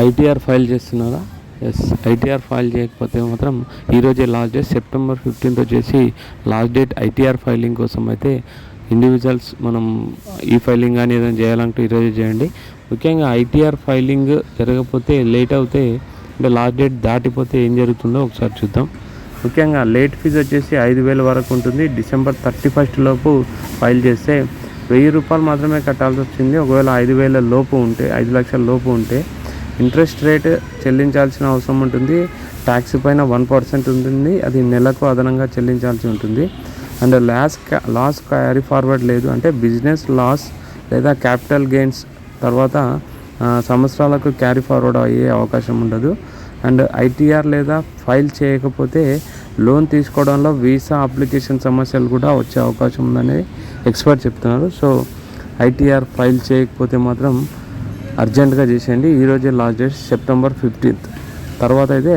ITR file చేస్తున్నారా? Yes, ITR file చేయకపోతే మాత్రం ఈరోజే లాస్ట్ డేట్. సెప్టెంబర్ 15th వచ్చేసి లాస్ట్ డేట్ ఐటీఆర్ ఫైలింగ్ కోసం. అయితే ఇండివిజువల్స్ మనం ఈ ఫైలింగ్ కానీ ఏదైనా చేయాలంటే ఈరోజే చేయండి. ముఖ్యంగా ఐటీఆర్ ఫైలింగ్ జరగకపోతే లేట్ అవుతే అంటే లాస్ట్ డేట్ దాటిపోతే ఏం జరుగుతుందో ఒకసారి చూద్దాం. ముఖ్యంగా లేట్ ఫీజు వచ్చేసి 5,000 వరకు ఉంటుంది. డిసెంబర్ 31 లోపు ఫైల్ చేస్తే 1,000 రూపాయలు మాత్రమే కట్టాల్సి వచ్చింది. ఒకవేళ 5,000 లోపు ఉంటే, 5 లక్షల లోపు ఉంటే ఇంట్రెస్ట్ రేట్ చెల్లించాల్సిన అవసరం ఉంటుంది. ట్యాక్స్ పైన 1% ఉంటుంది, అది నెలకు అదనంగా చెల్లించాల్సి ఉంటుంది. అండ్ లాస్ క్యారీ ఫార్వర్డ్ లేదు, అంటే బిజినెస్ లాస్ లేదా క్యాపిటల్ గెయిన్స్ తర్వాత సంవత్సరాలకు క్యారీ ఫార్వర్డ్ అయ్యే అవకాశం ఉండదు. అండ్ ఐటీఆర్ లేదా ఫైల్ చేయకపోతే లోన్ తీసుకోవడంలో వీసా అప్లికేషన్ సమస్యలు కూడా వచ్చే అవకాశం ఉందని ఎక్స్పర్ట్ చెప్తున్నారు. సో ఐటీఆర్ ఫైల్ చేయకపోతే మాత్రం అర్జెంటుగా చేసేయండి. ఈరోజే లాస్ట్ డేట్ సెప్టెంబర్ 15th. తర్వాత అయితే